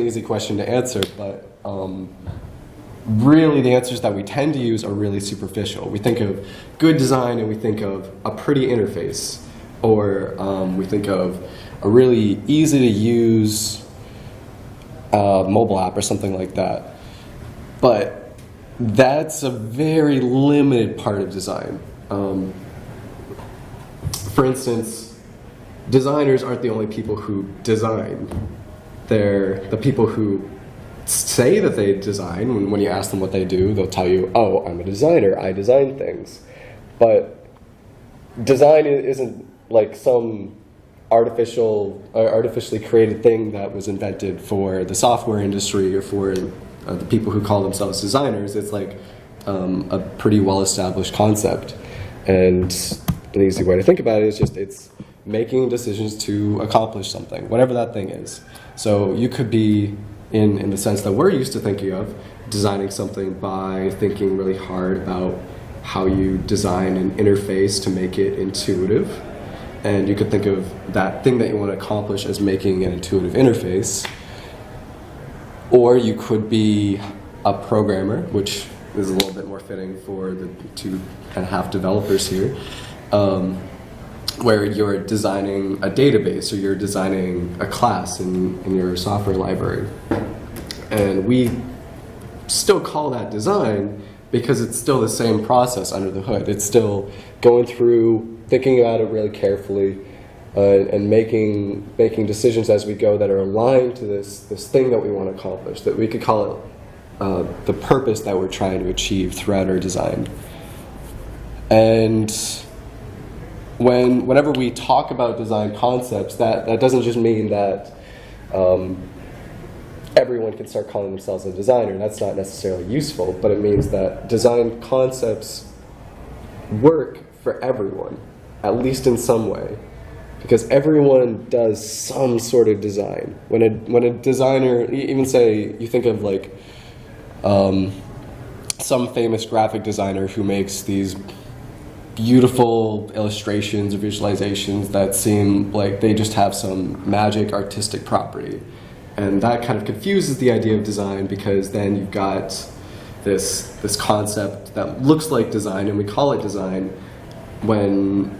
easy question to answer, but really the answers that we tend to use are really superficial. We think of good design and we think of a pretty interface, or we think of a really easy to use mobile app or something like that. But that's a very limited part of design. For instance, designers aren't the only people who design. They're the people who say that they design. When you ask them what they do, they'll tell you, oh, I'm a designer, I design things. But design isn't like some artificially created thing that was invented for the software industry or for the people who call themselves designers. It's like a pretty well-established concept. And an easy way to think about it is just it's making decisions to accomplish something, whatever that thing is. So you could be, in the sense that we're used to thinking of, designing something by thinking really hard about how you design an interface to make it intuitive. And you could think of that thing that you want to accomplish as making an intuitive interface. Or you could be a programmer, which is a little bit more fitting for the 2.5 developers here, where you're designing a database or you're designing a class in your software library. And we still call that design because it's still the same process under the hood. It's still going through, thinking about it really carefully, and making decisions as we go that are aligned to this thing that we want to accomplish, that we could call it the purpose that we're trying to achieve throughout our design. And whenever we talk about design concepts, that doesn't just mean that everyone can start calling themselves a designer. That's not necessarily useful, but it means that design concepts work for everyone, at least in some way, because everyone does some sort of design. When a designer, even say you think of like some famous graphic designer who makes these beautiful illustrations or visualizations that seem like they just have some magic artistic property. And that kind of confuses the idea of design, because then you've got this concept that looks like design and we call it design, when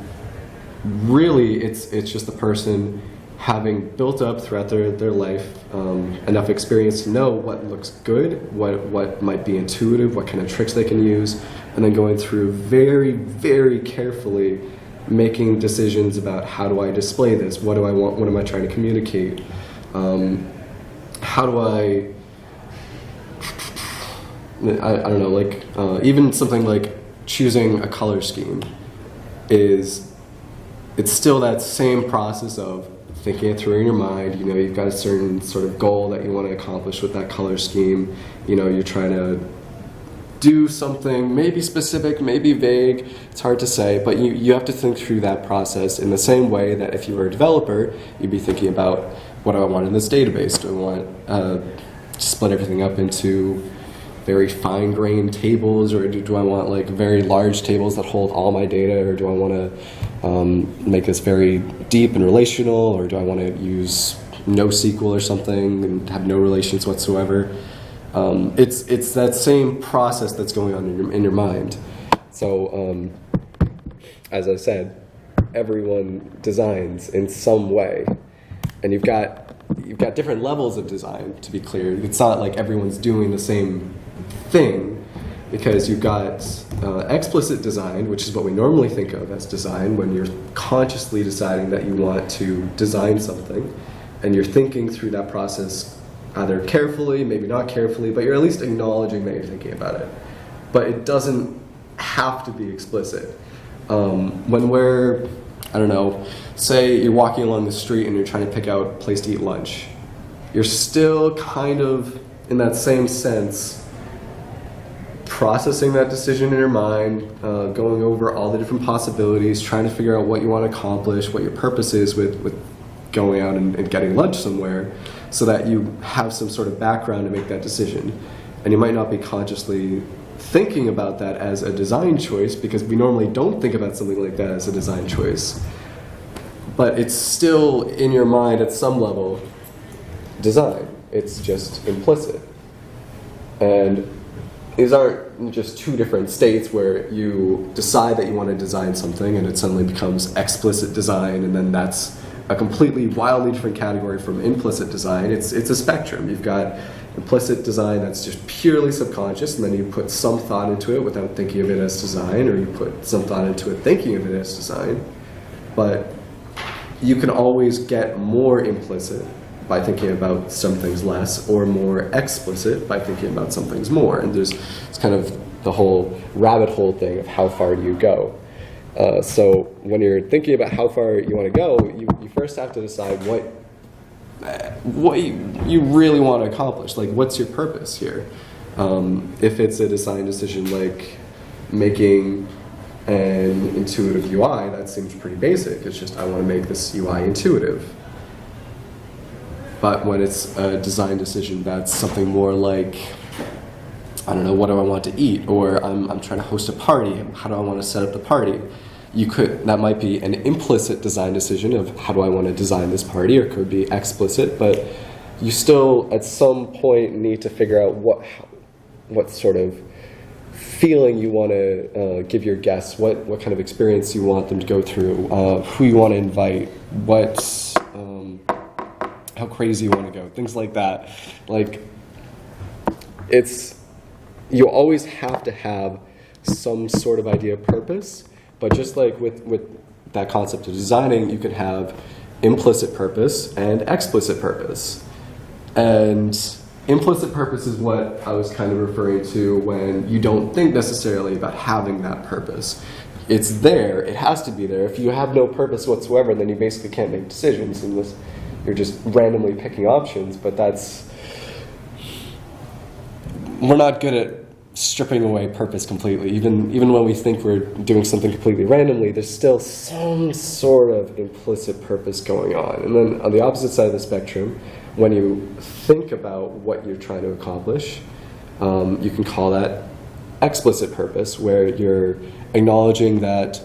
really it's just the person having built up throughout their life enough experience to know what looks good, what might be intuitive, what kind of tricks they can use, and then going through very, very carefully making decisions about how do I display this, what do I want, what am I trying to communicate, how do I don't know, like even something like choosing a color scheme it's still that same process of thinking it through in your mind. You know, you've got a certain sort of goal that you want to accomplish with that color scheme. You know, you're trying to do something maybe specific, maybe vague, it's hard to say, but you have to think through that process in the same way that if you were a developer, you'd be thinking about, what do I want in this database? Do I want to split everything up into very fine-grained tables, or do I want like very large tables that hold all my data, or do I want to make this very deep and relational, or do I want to use NoSQL or something and have no relations whatsoever? It's that same process that's going on in your mind. So, as I said, everyone designs in some way, and you've got different levels of design. To be clear, it's not like everyone's doing the same thing, because you've got explicit design, which is what we normally think of as design, when you're consciously deciding that you want to design something, and you're thinking through that process either carefully, maybe not carefully, but you're at least acknowledging that you're thinking about it. But it doesn't have to be explicit. When we're, I don't know, say you're walking along the street and you're trying to pick out a place to eat lunch, you're still kind of, in that same sense, processing that decision in your mind, going over all the different possibilities, trying to figure out what you want to accomplish, what your purpose is with going out and getting lunch somewhere, so that you have some sort of background to make that decision. And you might not be consciously thinking about that as a design choice, because we normally don't think about something like that as a design choice. But it's still in your mind at some level design. It's just implicit. And these aren't just two different states where you decide that you want to design something and it suddenly becomes explicit design, and then that's a completely wildly different category from implicit design. It's a spectrum. You've got implicit design that's just purely subconscious, and then you put some thought into it without thinking of it as design, or you put some thought into it thinking of it as design. But you can always get more implicit by thinking about some things less, or more explicit by thinking about some things more. And it's kind of the whole rabbit hole thing of how far do you go. So when you're thinking about how far you want to go, you first have to decide what you really want to accomplish. Like, what's your purpose here? If it's a design decision like making an intuitive UI, that seems pretty basic. It's just, I want to make this UI intuitive. But when it's a design decision that's something more like, I don't know, what do I want to eat? Or I'm trying to host a party. How do I want to set up the party? That might be an implicit design decision of how do I want to design this party, or it could be explicit, but you still at some point need to figure out what sort of feeling you want to give your guests, what kind of experience you want them to go through, who you want to invite, how crazy you want to go, things like that. Like, you always have to have some sort of idea of purpose, but just like with that concept of designing, you can have implicit purpose and explicit purpose. And implicit purpose is what I was kind of referring to when you don't think necessarily about having that purpose. It's there, it has to be there. If you have no purpose whatsoever, then you basically can't make decisions unless you're just randomly picking options, but we're not good at stripping away purpose completely. Even when we think we're doing something completely randomly, there's still some sort of implicit purpose going on. And then on the opposite side of the spectrum, when you think about what you're trying to accomplish, you can call that explicit purpose, where you're acknowledging that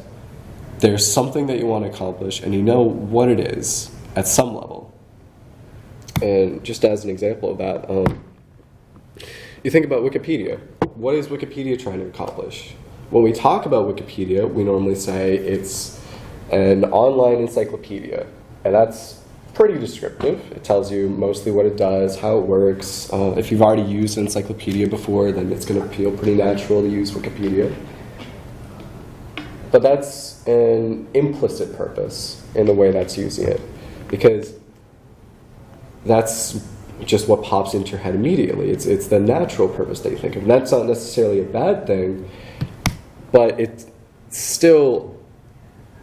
there's something that you want to accomplish and you know what it is at some level. And just as an example of that, you think about Wikipedia. What is Wikipedia trying to accomplish? When we talk about Wikipedia, we normally say it's an online encyclopedia, and that's pretty descriptive. It tells you mostly what it does, how it works. If you've already used an encyclopedia before, then it's going to feel pretty natural to use Wikipedia. But that's an implicit purpose in the way that's using it, because that's just what pops into your head immediately. It's the natural purpose that you think of. And that's not necessarily a bad thing, but it's still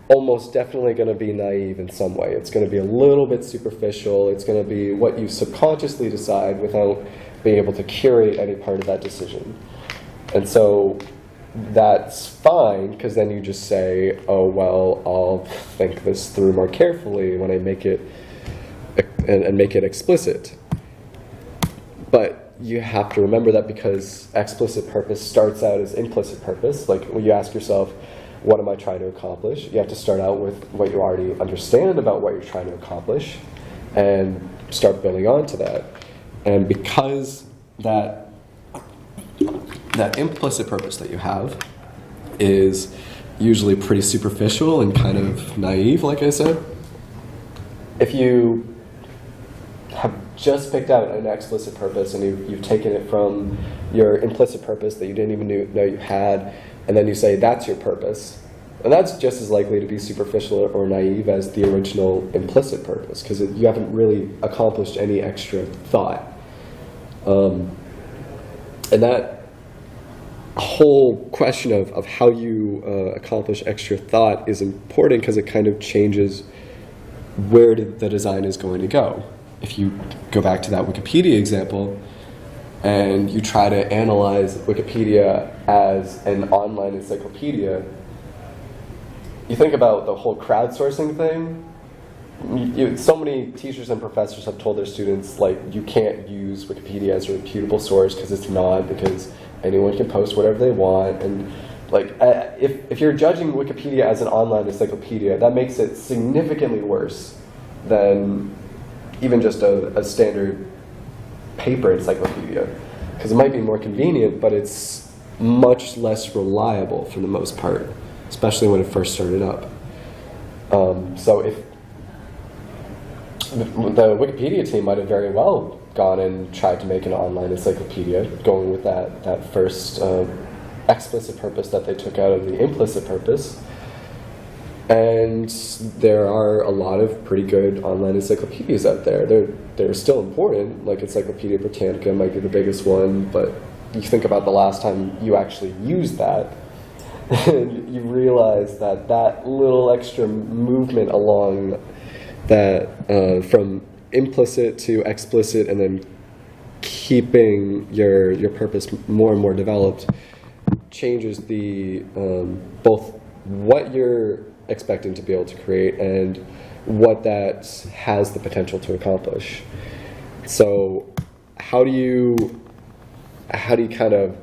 almost definitely going to be naive in some way. It's going to be a little bit superficial. It's going to be what you subconsciously decide without being able to curate any part of that decision. And so that's fine, because then you just say, oh, well, I'll think this through more carefully when I make it and make it explicit. But you have to remember that because explicit purpose starts out as implicit purpose, like when you ask yourself, what am I trying to accomplish? You have to start out with what you already understand about what you're trying to accomplish and start building on to that. And because that implicit purpose that you have is usually pretty superficial and kind of naive, like I said, if you have just picked out an explicit purpose and you've taken it from your implicit purpose that you didn't even know you had, and then you say that's your purpose, and that's just as likely to be superficial or naive as the original implicit purpose, because you haven't really accomplished any extra thought. And that whole question of how you accomplish extra thought is important because it kind of changes where the design is going to go. If you go back to that Wikipedia example and you try to analyze Wikipedia as an online encyclopedia, you think about the whole crowdsourcing thing. So many teachers and professors have told their students, like, you can't use Wikipedia as a reputable source because it's not, because anyone can post whatever they want. And like, if you're judging Wikipedia as an online encyclopedia, that makes it significantly worse than even just a standard paper encyclopedia, because it might be more convenient, but it's much less reliable for the most part, especially when it first started up. So if the Wikipedia team might have very well gone and tried to make an online encyclopedia, going with that first explicit purpose that they took out of the implicit purpose. And there are a lot of pretty good online encyclopedias out there. They're still important, like Encyclopedia Britannica might be the biggest one, but you think about the last time you actually used that, and you realize that that little extra movement along that, from implicit to explicit, and then keeping your purpose more and more developed, changes the both what you're expecting to be able to create and what that has the potential to accomplish. So how do you kind of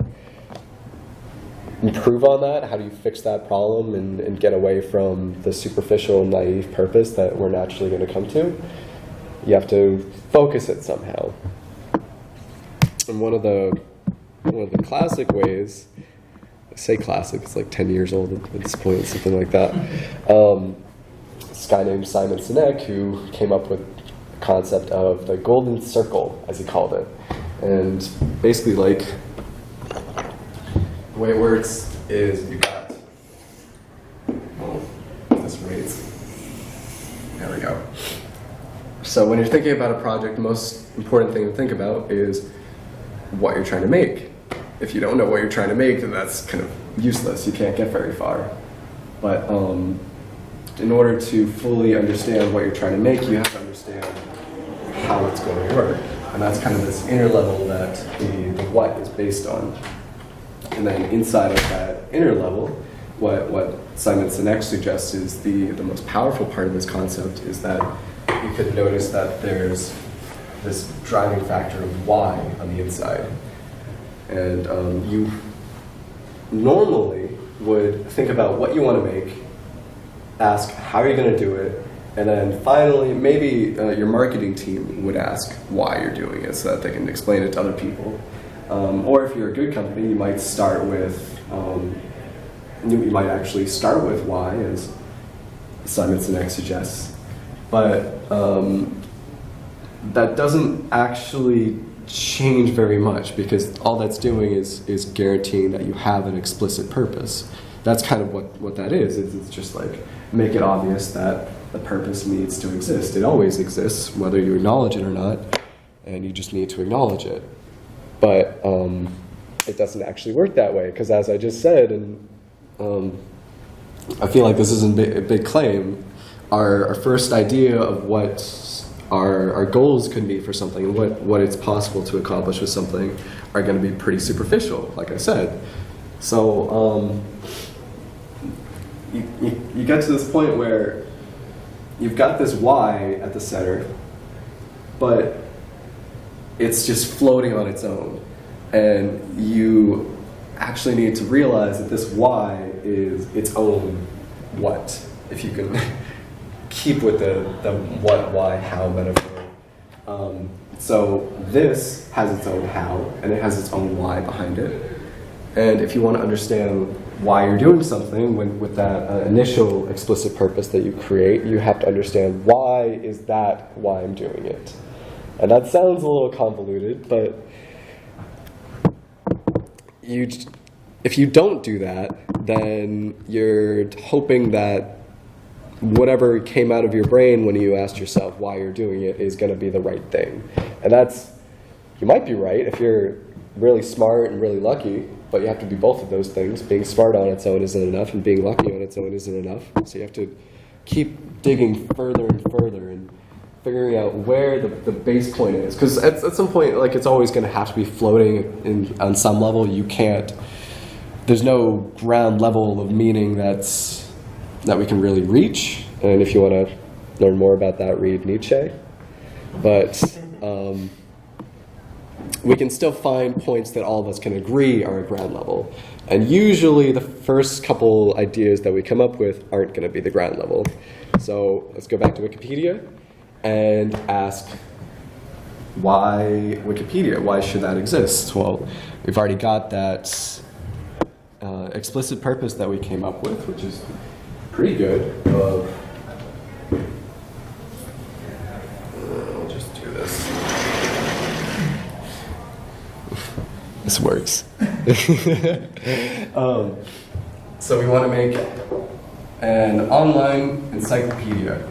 improve on that? How do you fix that problem and get away from the superficial, naive purpose that we're naturally going to come to? You have to focus it somehow. And one of the classic ways, I say classic, it's like 10 years old at this point, something like that. This guy named Simon Sinek, who came up with the concept of the golden circle, as he called it. And basically, like, the way it works is you got, this rates. There we go. So when you're thinking about a project, the most important thing to think about is what you're trying to make. If you don't know what you're trying to make, then that's kind of useless. You can't get very far. But in order to fully understand what you're trying to make, you have to understand how it's going to work. And that's kind of this inner level that the what is based on. And then inside of that inner level, what Simon Sinek suggests is the most powerful part of this concept is that you could notice that there's this driving factor of why on the inside. And you normally would think about what you want to make, ask how are you going to do it, and then finally maybe your marketing team would ask why you're doing it so that they can explain it to other people. Or if you're a good company, you might start with, you might actually start with why, as Simon Sinek suggests. But that doesn't actually change very much, because all that's doing is guaranteeing that you have an explicit purpose. That's kind of what that is. It's just like make it obvious that the purpose needs to exist. It always exists, whether you acknowledge it or not, and you just need to acknowledge it. But it doesn't actually work that way, because as I just said, and I feel like this isn't a big claim, our first idea of what our goals could be for something and what it's possible to accomplish with something are going to be pretty superficial, like I said. So you get to this point where you've got this why at the center, but it's just floating on its own. And you actually need to realize that this why is its own what, if you can keep with the what, why, how metaphor. So this has its own how, and it has its own why behind it. And if you want to understand why you're doing something with that initial explicit purpose that you create, you have to understand why is that why I'm doing it. And that sounds a little convoluted, but if you don't do that, then you're hoping that whatever came out of your brain when you asked yourself why you're doing it is going to be the right thing. And you might be right if you're really smart and really lucky, but you have to be both of those things. Being smart on its own isn't enough, and being lucky on its own isn't enough. So you have to keep digging further and further and figuring out where the base point is. Because at some point, like, it's always going to have to be floating on some level. There's no ground level of meaning that we can really reach. And if you want to learn more about that, read Nietzsche. But we can still find points that all of us can agree are at ground level. And usually the first couple ideas that we come up with aren't going to be the ground level. So let's go back to Wikipedia and ask, why Wikipedia? Why should that exist? Well, we've already got that explicit purpose that we came up with, which is pretty good. I'll just do this. This works. So we want to make an online encyclopedia.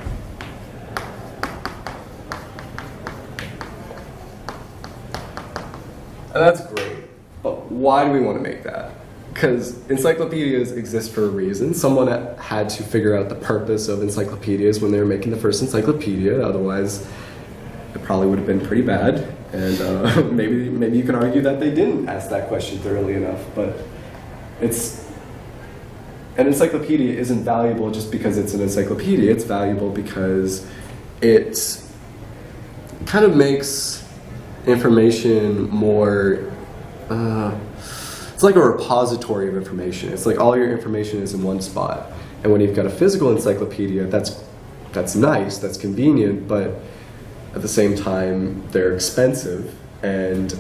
And that's great, but why do we want to make that? Because encyclopedias exist for a reason. Someone had to figure out the purpose of encyclopedias when they were making the first encyclopedia, otherwise it probably would have been pretty bad. And maybe you can argue that they didn't ask that question thoroughly enough, but an encyclopedia isn't valuable just because it's an encyclopedia. It's valuable because it kind of makes information more, it's like a repository of information. It's like all your information is in one spot. And when you've got a physical encyclopedia, that's nice, that's convenient, but at the same time, they're expensive, and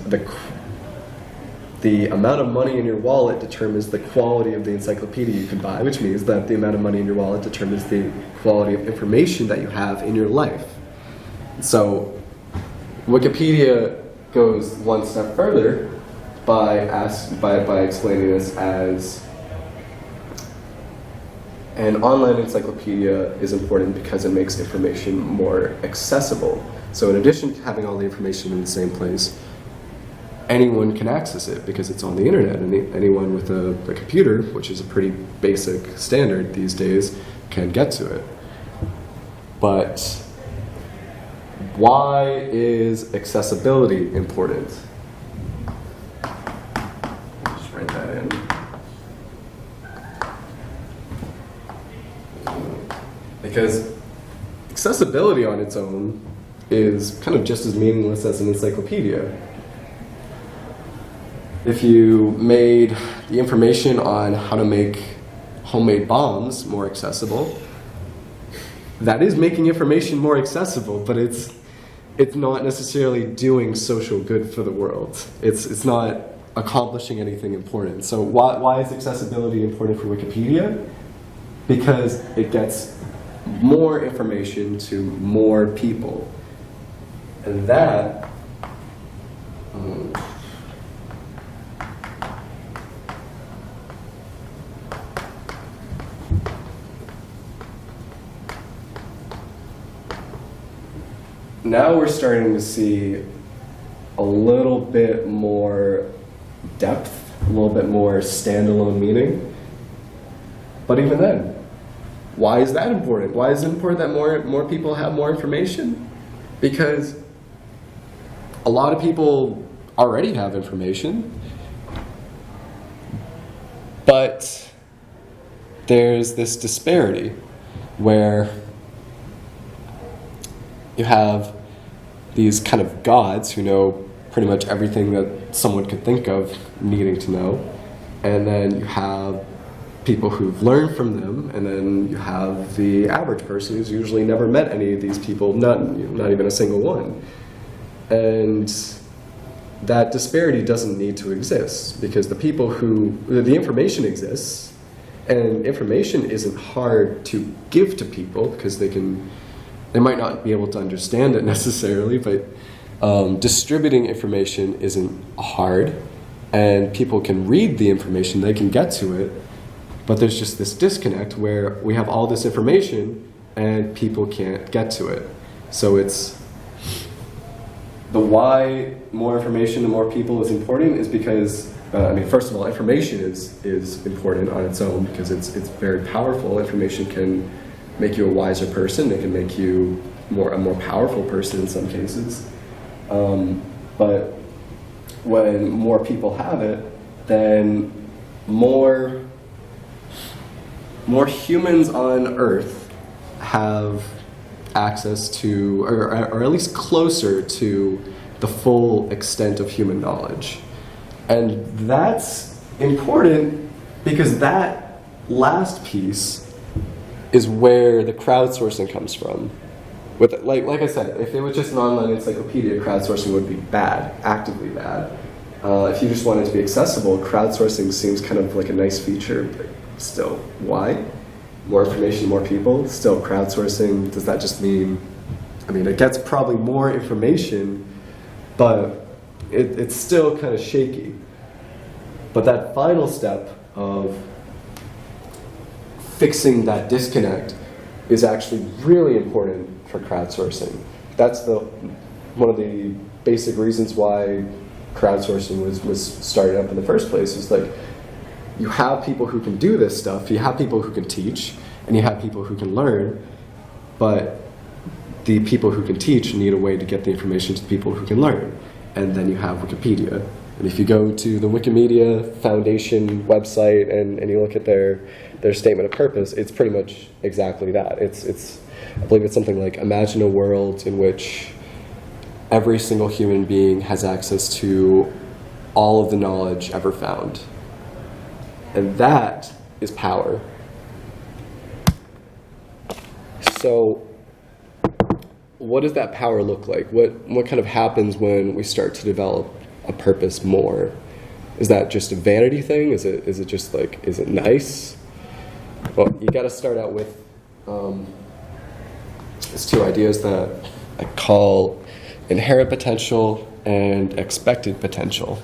the amount of money in your wallet determines the quality of the encyclopedia you can buy, which means that the amount of money in your wallet determines the quality of information that you have in your life. So Wikipedia goes one step further by explaining this as an online encyclopedia is important because it makes information more accessible. So in addition to having all the information in the same place, anyone can access it because it's on the internet, and anyone with a computer, which is a pretty basic standard these days, can get to it. But why is accessibility important? Just write that in. Because accessibility on its own is kind of just as meaningless as an encyclopedia. If you made the information on how to make homemade bombs more accessible, that is making information more accessible, but it's not necessarily doing social good for the world. It's not accomplishing anything important. So why is accessibility important for Wikipedia? Because it gets more information to more people. And that now we're starting to see a little bit more depth, a little bit more standalone meaning. But even then, why is that important? Why is it important that more people have more information? Because a lot of people already have information, but there's this disparity where you have these kind of gods who know pretty much everything that someone could think of needing to know, and then you have people who've learned from them, and then you have the average person who's usually never met any of these people, not even a single one. And that disparity doesn't need to exist, because the information exists, and information isn't hard to give to people because they might not be able to understand it necessarily, but distributing information isn't hard, and people can read the information, they can get to it, but there's just this disconnect where we have all this information and people can't get to it. So it's the why more information to more people is important is because, first of all, information is important on its own because it's very powerful. Information can make you a wiser person. It can make you a more powerful person in some cases. But when more people have it, then more humans on Earth have access to, or at least closer to, the full extent of human knowledge. And that's important because that last piece is where the crowdsourcing comes from. With like I said, if it was just an online encyclopedia, crowdsourcing would be bad, actively bad. If you just want it to be accessible, crowdsourcing seems kind of like a nice feature, but still, why? More information, more people. Still, crowdsourcing, does that just mean, I mean, it gets probably more information, but it's still kind of shaky. But that final step of fixing that disconnect is actually really important for crowdsourcing. That's one of the basic reasons why crowdsourcing was started up in the first place. Is like, you have people who can do this stuff, you have people who can teach, and you have people who can learn, but the people who can teach need a way to get the information to the people who can learn. And then you have Wikipedia. And if you go to the Wikimedia Foundation website and you look at their statement of purpose, it's pretty much exactly that. I believe it's something like, imagine a world in which every single human being has access to all of the knowledge ever found. And that is power. So what does that power look like? What kind of happens when we start to develop a purpose more? Is that just a vanity thing? Is it just like, is it nice? Well, you got to start out with these two ideas that I call inherent potential and expected potential.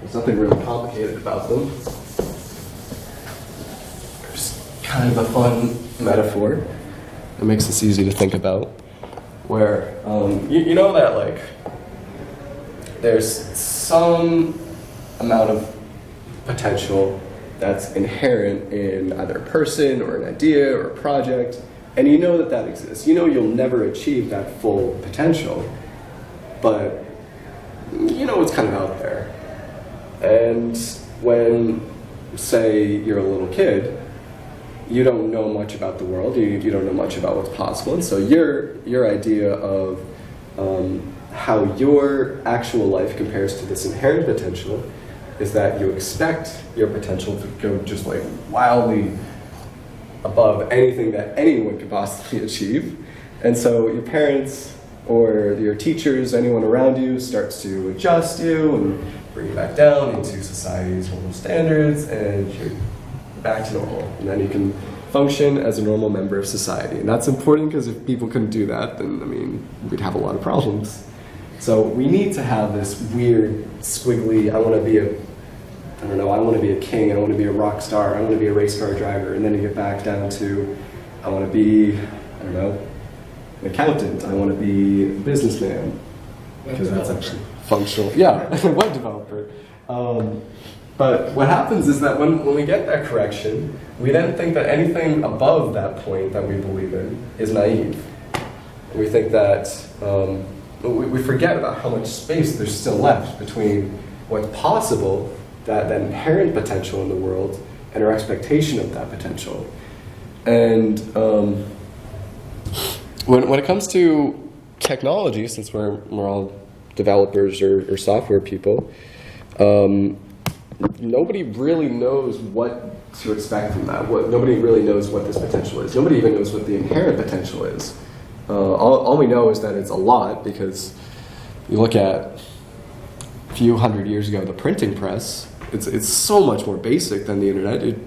There's nothing really complicated about them. There's kind of a fun metaphor that makes this easy to think about, where you know that like there's some amount of potential that's inherent in either a person or an idea or a project, and you know that that exists. You know you'll never achieve that full potential, but you know it's kind of out there. And when, say, you're a little kid, you don't know much about the world, you don't know much about what's possible, and so your idea of how your actual life compares to this inherent potential is that you expect your potential to go just like wildly above anything that anyone could possibly achieve. And so your parents or your teachers, anyone around you, starts to adjust you and bring you back down into society's normal standards, and you're back to normal. And then you can function as a normal member of society. And that's important because if people couldn't do that, then, I mean, we'd have a lot of problems. So we need to have this weird, squiggly, I want to be a king, I want to be a rock star, I want to be a race car driver, and then you get back down to, I want to be, an accountant, I want to be a businessman, because that's actually functional. Yeah, web developer. But what happens is that when we get that correction, we then think that anything above that point that we believe in is naive. We think that, we forget about how much space there's still left between what's possible, that inherent potential in the world, and our expectation of that potential. And when it comes to technology, since we're all developers or software people, nobody really knows what to expect from that. Nobody really knows what this potential is. Nobody even knows what the inherent potential is. All we know is that it's a lot, because you look at a few hundred years ago, the printing press, it's so much more basic than the internet. It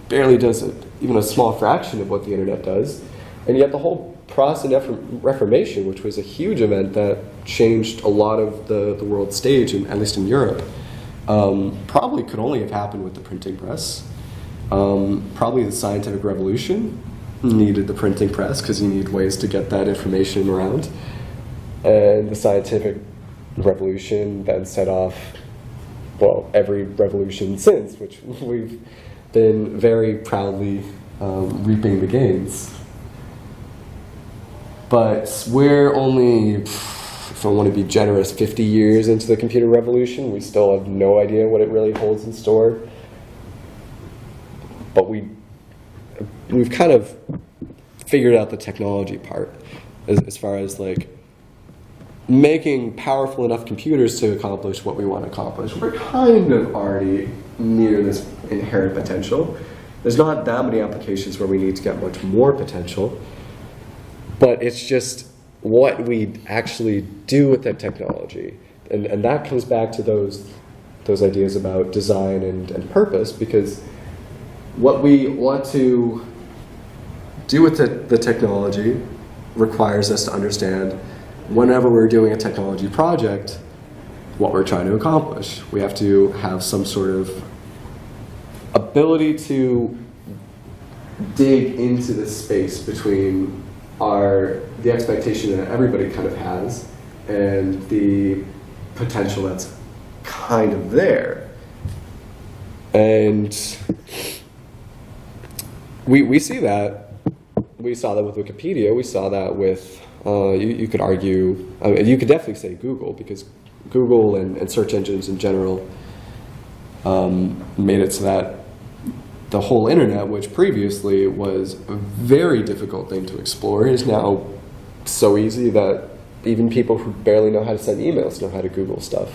barely does even a small fraction of what the internet does. And yet the whole Protestant Reformation, which was a huge event that changed a lot of the world stage, at least in Europe, probably could only have happened with the printing press. Probably the scientific revolution needed the printing press, because you need ways to get that information around. And the scientific revolution then set off, well, every revolution since, which we've been very proudly reaping the gains. But we're only, if I want to be generous, 50 years into the computer revolution. We still have no idea what it really holds in store. But we've kind of figured out the technology part, as far as like making powerful enough computers to accomplish what we want to accomplish. We're kind of already near this inherent potential. There's not that many applications where we need to get much more potential, but it's just what we actually do with that technology. And that comes back to those ideas about design and purpose, because what we want to do with the technology requires us to understand, whenever we're doing a technology project, what we're trying to accomplish. We have to have some sort of ability to dig into the space between the expectation that everybody kind of has and the potential that's kind of there. And we see that. We saw that with Wikipedia. We saw that with, you could argue, you could definitely say Google, because Google and search engines in general made it so that the whole internet, which previously was a very difficult thing to explore, is now so easy that even people who barely know how to send emails know how to Google stuff.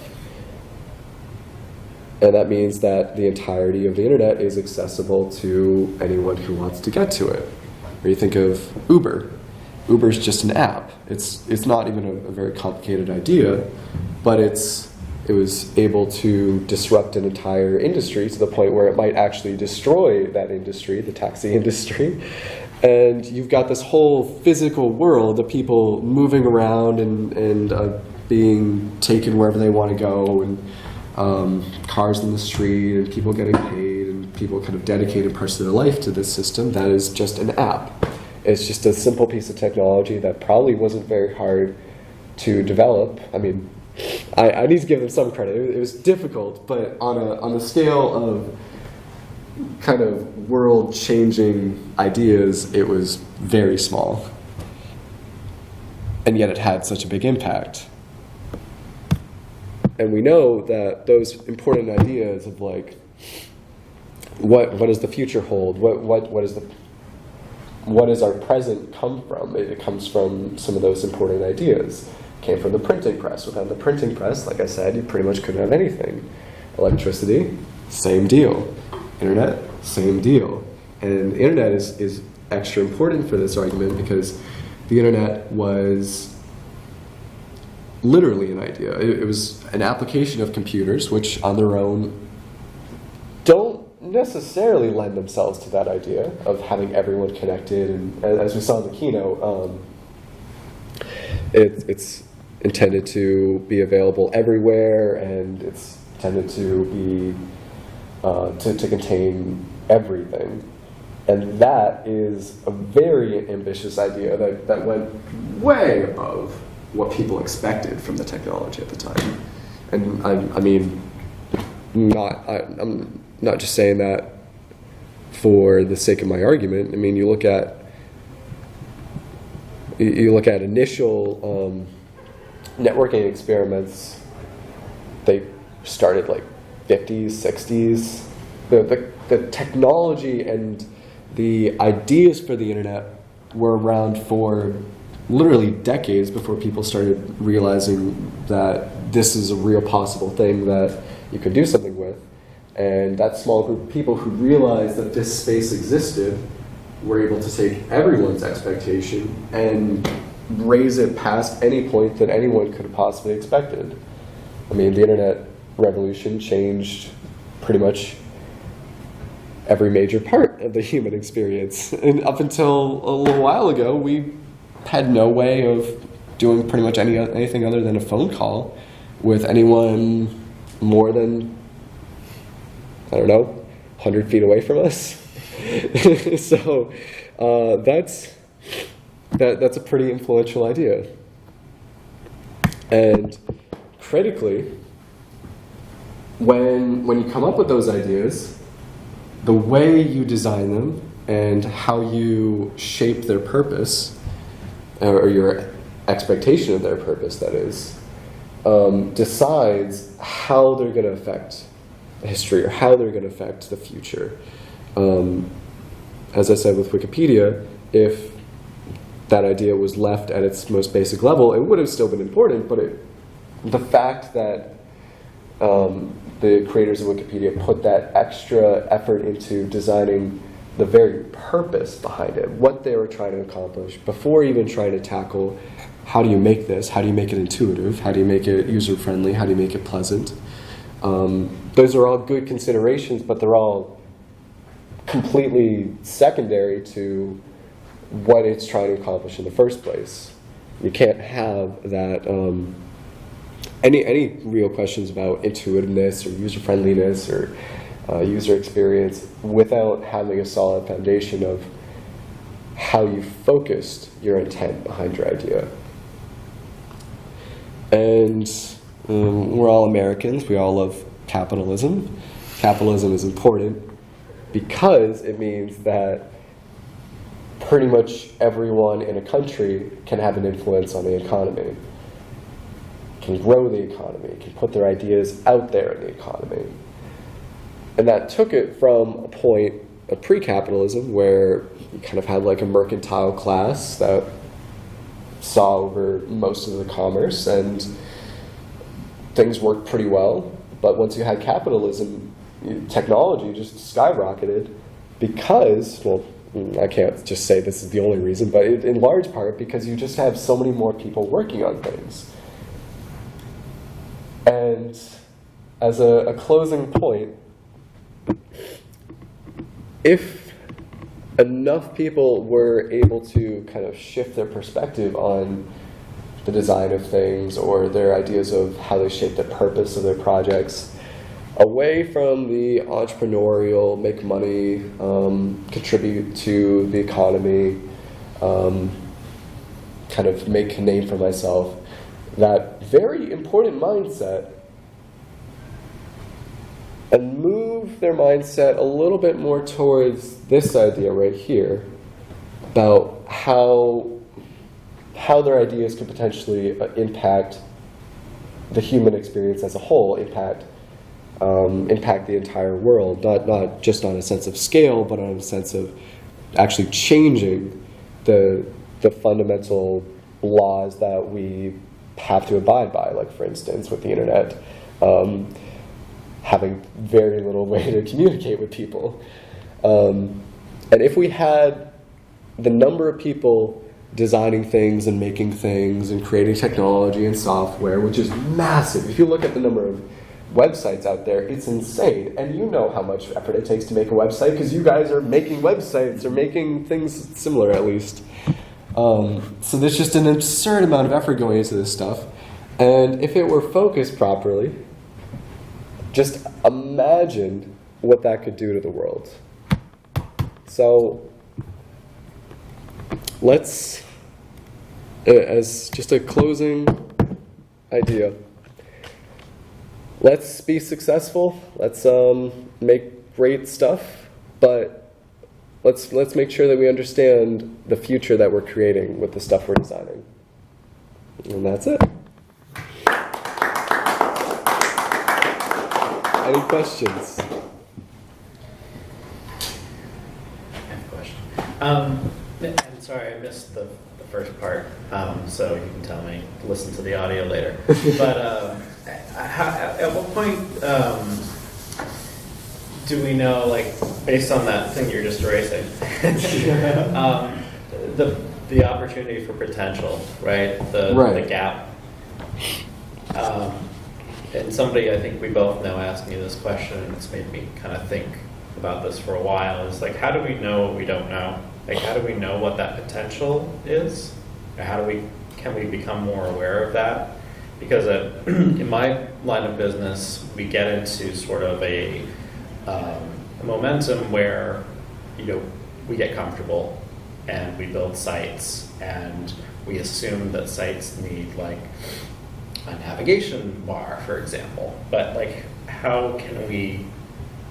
And that means that the entirety of the internet is accessible to anyone who wants to get to it. Or you think of Uber. Uber's just an app. It's not even a very complicated idea, but it was able to disrupt an entire industry to the point where it might actually destroy that industry, the taxi industry. And you've got this whole physical world of people moving around and being taken wherever they want to go, and cars in the street, and people getting paid, and people kind of dedicating parts of their life to this system that is just an app. It's just a simple piece of technology that probably wasn't very hard to develop. I mean, I need to give them some credit. It was difficult, but on a scale of kind of world-changing ideas, it was very small. And yet it had such a big impact. And we know that those important ideas of like, what does the future hold? What does our present come from? It comes from some of those important ideas. It came from the printing press. Without the printing press, like I said, you pretty much couldn't have anything. Electricity, same deal. Internet, same deal. And the internet is extra important for this argument because the internet was literally an idea. It was an application of computers, which on their own don't necessarily lend themselves to that idea of having everyone connected. And as we saw in the keynote, it's intended to be available everywhere, and it's intended to be to contain everything. And that is a very ambitious idea that went way above what people expected from the technology at the time. And I mean, I'm not just saying that for the sake of my argument. I mean, you look at initial networking experiments. They started like 50s, 60s. The technology and the ideas for the internet were around for literally decades before people started realizing that this is a real possible thing that you can do something with. And that small group of people who realized that this space existed were able to take everyone's expectation and raise it past any point that anyone could have possibly expected. I mean, the internet revolution changed pretty much every major part of the human experience. And up until a little while ago, we had no way of doing pretty much anything other than a phone call with anyone more than, I don't know, 100 feet away from us. So that's a pretty influential idea. And critically, when you come up with those ideas, the way you design them and how you shape their purpose, or your expectation of their purpose, that is, decides how they're going to affect history or how they're going to affect the future. As I said with Wikipedia, if that idea was left at its most basic level, it would have still been important, but the fact that the creators of Wikipedia put that extra effort into designing the very purpose behind it, what they were trying to accomplish, before even trying to tackle how do you make this, how do you make it intuitive, how do you make it user-friendly, how do you make it pleasant. Those are all good considerations, but they're all completely secondary to what it's trying to accomplish in the first place. You can't have that, any real questions about intuitiveness or user-friendliness or user experience without having a solid foundation of how you focused your intent behind your idea. And we're all Americans. We all love capitalism. Capitalism is important because it means that pretty much everyone in a country can have an influence on the economy, can grow the economy, can put their ideas out there in the economy. And that took it from a point of pre-capitalism where you kind of had like a mercantile class that saw over most of the commerce and things worked pretty well. But once you had capitalism, technology just skyrocketed because, well, I can't just say this is the only reason, but in large part because you just have so many more people working on things. And as a closing point, if enough people were able to kind of shift their perspective on the design of things or their ideas of how they shape the purpose of their projects, away from the entrepreneurial, make money, contribute to the economy, kind of make a name for myself, that very important mindset, and move their mindset a little bit more towards this idea right here about how their ideas could potentially impact the human experience as a whole, impact the entire world, not just on a sense of scale, but on a sense of actually changing the fundamental laws that we have to abide by, like for instance with the internet, having very little way to communicate with people. And if we had the number of people designing things and making things and creating technology and software, which is massive. If you look at the number of websites out there, it's insane. And you know how much effort it takes to make a website because you guys are making websites or making things similar at least. So there's just an absurd amount of effort going into this stuff. And if it were focused properly, just imagine what that could do to the world. So let's, as just a closing idea, let's be successful. Let's make great stuff, but let's make sure that we understand the future that we're creating with the stuff we're designing. And that's it. Any questions? I have a question. I'm sorry, I missed the first part, so you can tell me to listen to the audio later. But at what point do we know, like, based on that thing you're just erasing, the opportunity for potential, right? The gap. And somebody, I think we both know, asked me this question, and it's made me kind of think about this for a while. Is like, how do we know what we don't know? Like, how do we know what that potential is? Or can we become more aware of that? Because in my line of business, we get into sort of a momentum where, we get comfortable and we build sites and we assume that sites need like a navigation bar, for example. But like, how can we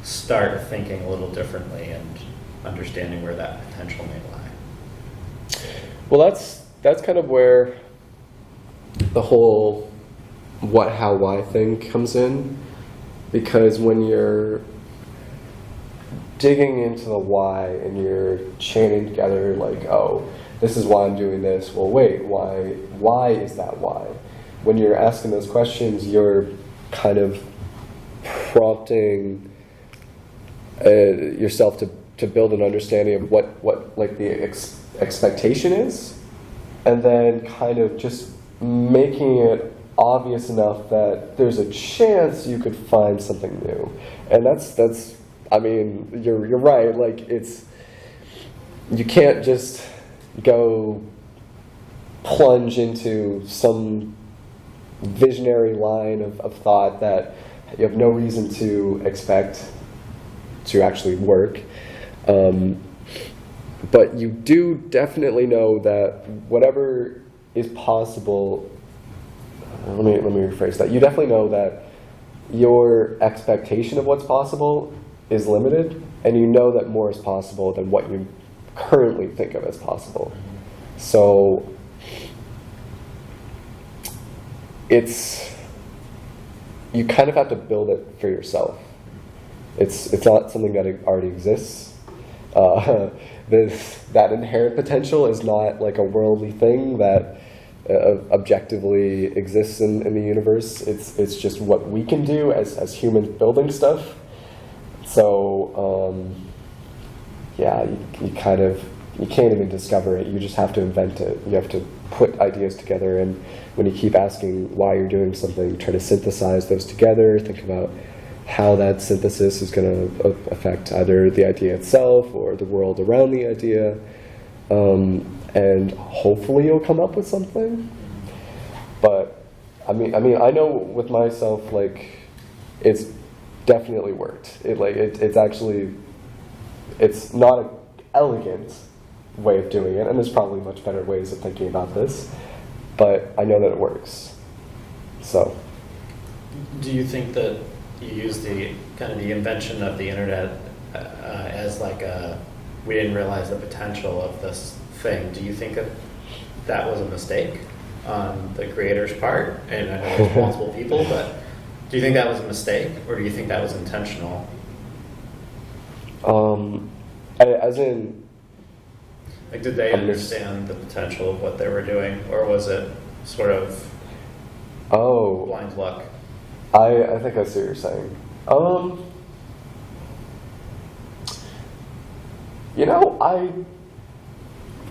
start thinking a little differently and understanding where that potential may lie? Well, that's kind of where the whole what, how, why thing comes in. Because when you're digging into the why and you're chaining together like, oh, this is why I'm doing this. Well, wait, why is that why? When you're asking those questions, you're kind of prompting yourself to to build an understanding of what like the expectation is, and then kind of just making it obvious enough that there's a chance you could find something new. And that's I mean, you're right, like you can't just go plunge into some visionary line of thought that you have no reason to expect to actually work. But you do definitely know that whatever is possible, let me rephrase that. You definitely know that your expectation of what's possible is limited, and you know that more is possible than what you currently think of as possible. So you kind of have to build it for yourself. It's not something that already exists. That inherent potential is not like a worldly thing that objectively exists in the universe. It's just what we can do as humans building stuff. So you can't even discover it. You just have to invent it. You have to put ideas together, and when you keep asking why you're doing something, try to synthesize those together. Think about how that synthesis is going to affect either the idea itself or the world around the idea, and hopefully you'll come up with something. But I mean, I know with myself, like, it's definitely worked. It's not an elegant way of doing it, and there's probably much better ways of thinking about this, but I know that it works. So, do you think that you use the kind of the invention of the internet as like we didn't realize the potential of this thing? Do you think that was a mistake on the creator's part? And I know there's multiple people, but do you think that was a mistake, or do you think that was intentional? As in, like, did they understand the potential of what they were doing, or was it sort of blind luck? I think I see what you're saying.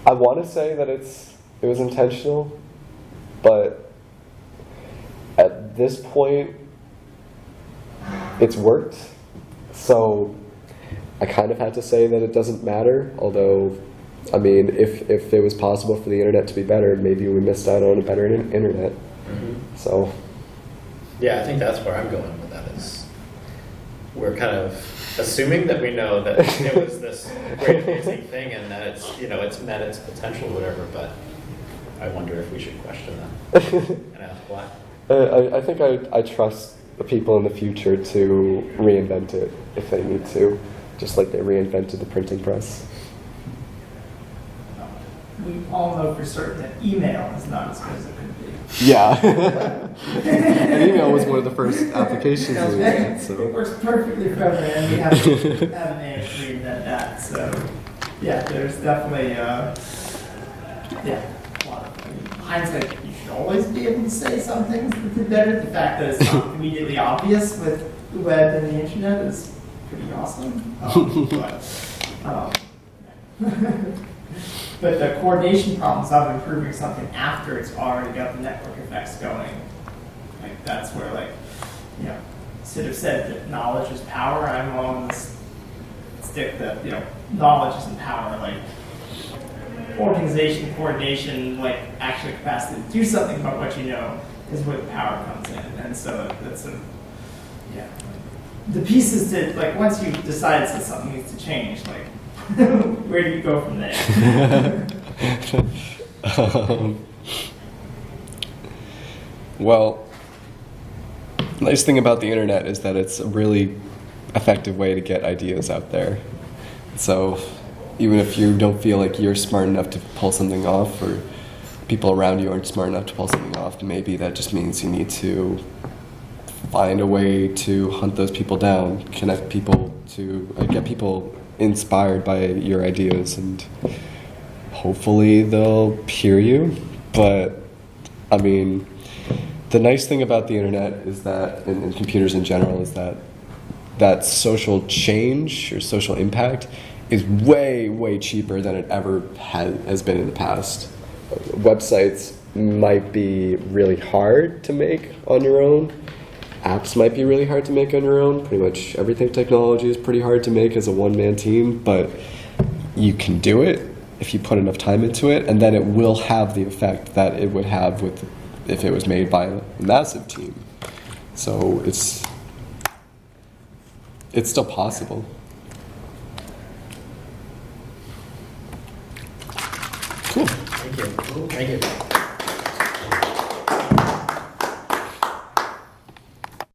I want to say that it was intentional, but at this point, it's worked. So I kind of had to say that it doesn't matter. Although, I mean, if it was possible for the internet to be better, maybe we missed out on a better internet. Mm-hmm. So. Yeah, I think that's where I'm going with that. Is we're kind of assuming that we know that it was this great amazing thing and that it's met its potential, whatever. But I wonder if we should question that and ask why. I think I trust the people in the future to reinvent it if they need to, just like they reinvented the printing press. We all know for certain that email is not as good as it could be. Yeah. And email was one of the first applications we had. It So. works perfectly for everything, and we haven't managed to reinvent that. So, yeah, there's definitely, a lot of, hindsight, you should always be able to say some things that did better. The fact that it's not immediately obvious with the web and the internet is pretty awesome. But the coordination problems of improving something after it's already got the network effects going, like that's where, like, Sid have said that knowledge is power. I'm on this stick that, knowledge isn't power. Like, organization, coordination, like actual capacity to do something about what you know is where the power comes in. And so that's the pieces to, like, once you've decided that something needs to change, like, where do you go from there? Well, the nice thing about the internet is that it's a really effective way to get ideas out there. So even if you don't feel like you're smart enough to pull something off, or people around you aren't smart enough to pull something off, maybe that just means you need to find a way to hunt those people down, connect people to get people inspired by your ideas, and hopefully they'll hear you. But I mean, the nice thing about the internet is that, and computers in general, is that social change or social impact is way, way cheaper than it ever has been in the past. Websites might be really hard to make on your own. Apps might be really hard to make on your own. Pretty much everything technology is pretty hard to make as a one-man team, but you can do it if you put enough time into it, and then it will have the effect that it would have if it was made by a massive team. So it's still possible. Cool. Thank you. Thank you.